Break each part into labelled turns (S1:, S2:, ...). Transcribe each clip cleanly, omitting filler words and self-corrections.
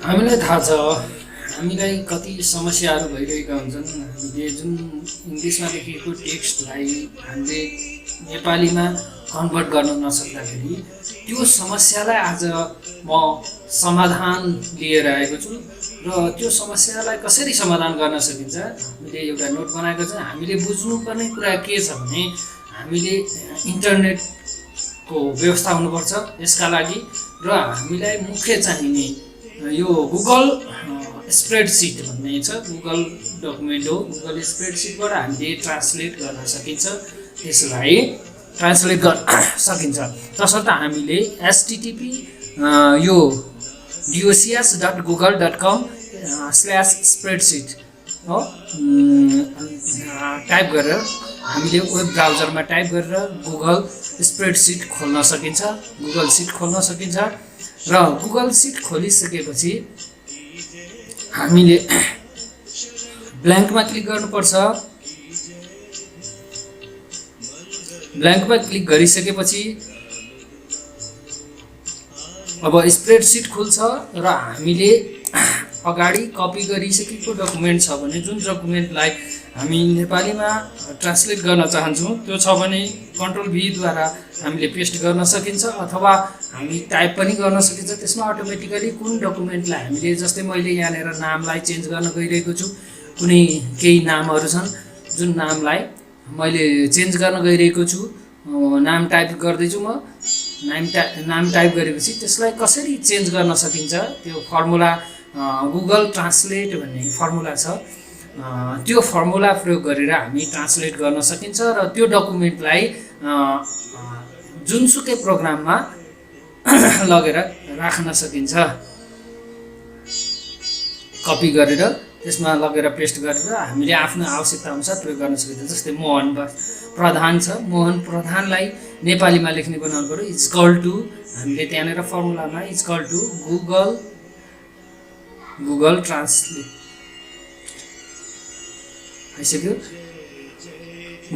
S1: हामीलाई थाहा छ हामीलाई कति समस्याहरू भइरहेका हुन्छन्। हामीले जुन इङ्ग्लिसमा लेखेको टेक्स्टलाई हामीले नेपालीमा कन्भर्ट गर्न नसक्दाखेरि त्यो समस्यालाई आज म समाधान लिएर आएको छु र त्यो समस्यालाई कसरी समाधान गर्न सकिन्छ हामीले एउटा नोट बनाएको छ। हामीले बुझ्नुपर्ने कुरा के छ भने हामीले इन्टरनेटको व्यवस्था हुनुपर्छ यसका लागि र हामीलाई मुख्य चाहिने यो गुगल स्प्रेडसिट भन्ने छ। गुगल डकुमेन्ट हो। गुगल स्प्रेडसिटबाट हामीले ट्रान्सलेट गर्न सकिन्छ। त्यसलाई ट्रान्सलेट गर्न सकिन्छ तसर्थ हामीले http यो docs.google.com/spreadsheet हो टाइप गरेर हामीले वेब ब्राउजरमा टाइप गरेर गुगल स्प्रेडसिट खोल्न सकिन्छ। गुगल सिट खोल्न सकिन्छ र गुगल सिट खोलिसकेपछि हामीले ब्ल्याङ्कमा क्लिक गर्नुपर्छ। ब्ल्याङ्कमा क्लिक गरिसकेपछि अब स्प्रेडसिट खुल्छ र हामीले अगाडि कपी गरिसकेको डकुमेन्ट छ भने जुन डकुमेन्टलाई हामी नेपालीमा ट्रान्सलेट गर्न चाहन्छौँ त्यो छ भने कन्ट्रोल भी द्वारा हामीले पेस्ट गर्न सकिन्छ अथवा हामी टाइप पनि गर्न सकिन्छ। त्यसमा अटोमेटिकली कुन डकुमेन्टलाई हामीले जस्तै मैले यहाँनिर नामलाई चेन्ज गर्न गइरहेको छु। कुनै केही नामहरू छन् जुन नामलाई मैले चेन्ज गर्न गइरहेको छु। नाम टाइप गर्दैछु म। नाम टाइप गरेपछि त्यसलाई कसरी चेन्ज गर्न सकिन्छ त्यो फर्मुला गुगल ट्रान्सलेट भन्ने फर्मुला छ। त्यो फर्मुला प्रयोग गरेर हामी ट्रान्सलेट गर्न सकिन्छ र त्यो डकुमेन्टलाई जुनसुकै प्रोग्राममा लगेर राख्न सकिन्छ। कपी गरेर त्यसमा लगेर पेस्ट गरेर हामीले आफ्नो आवश्यकता अनुसार प्रयोग गर्न सकिन्छ। जस्तै मोहन प्रधान छ। मोहन प्रधानलाई नेपालीमा लेख्ने बनाउनु पर्यो इक्वल टु हामीले त्यहाँनिर फर्मुलामा इक्वल टु गुगल ट्रान्सलेट आइसक्यो।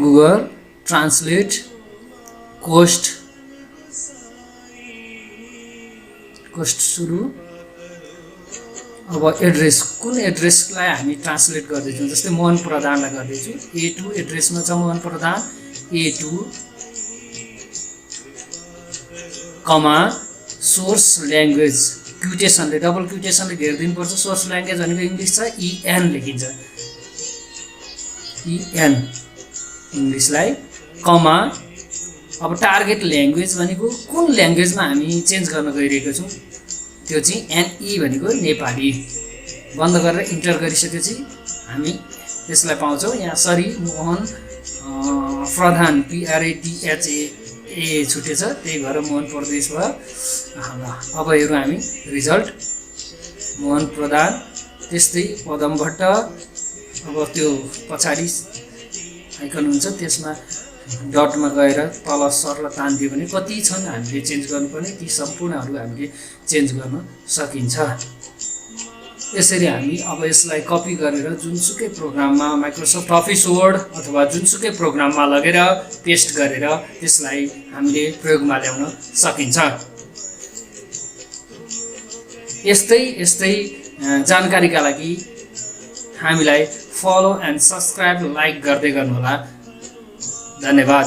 S1: गुगल ट्रान्सलेट कोस्ट सुरु। अब एड्रेस कुन एड्रेसलाई हामी ट्रान्सलेट गर्दैछौँ जस्तै मोहन प्रधानलाई गर्दैछु। A2 एड्रेसमा छ Mohan Pradhan A2 comma source language क्युटेसनले डबल क्युटेसनले घेरिदिनुपर्छ। सोर्स ल्याङ्ग्वेज भनेको इङ्ग्लिस छ EN लेखिन्छ। EN इङ्ग्लिसलाई कमा अब टार्गेट ल्याङ्ग्वेज भनेको कुन ल्याङ्ग्वेजमा हामी चेन्ज गर्न गइरहेको छौँ त्यो चाहिँ NE भनेको नेपाली। बन्द गरेर इन्टर गरिसकेपछि हामी त्यसलाई पाउँछौँ। यहाँ सरी मोहन प्रधान PRATHA छुटेछ त्यही भएर मोहन प्रदेश भयो। अब हेरौँ हामी रिजल्ट मोहन प्रधान त्यस्तै पदम भट्ट। अब त्यो पछाडि आइकन हुन्छ त्यसमा डटमा गएर तल सर र तान्दियो भने कति छन् हामीले चेन्ज गर्नुपर्ने ती सम्पूर्णहरू हामीले चेन्ज गर्न सकिन्छ। यसरी हामी अब यसलाई कपी गरेर जुनसुकै प्रोग्राममा माइक्रोसफ्ट अफिस वर्ड अथवा जुनसुकै प्रोग्राममा लगेर पेस्ट गरेर त्यसलाई हामीले प्रयोगमा ल्याउन सकिन्छ। यस्तै जानकारीका लागि हामीलाई फलो एन्ड सब्सक्राइब लाइक गर्दै गर्नुहोला। धन्यवाद।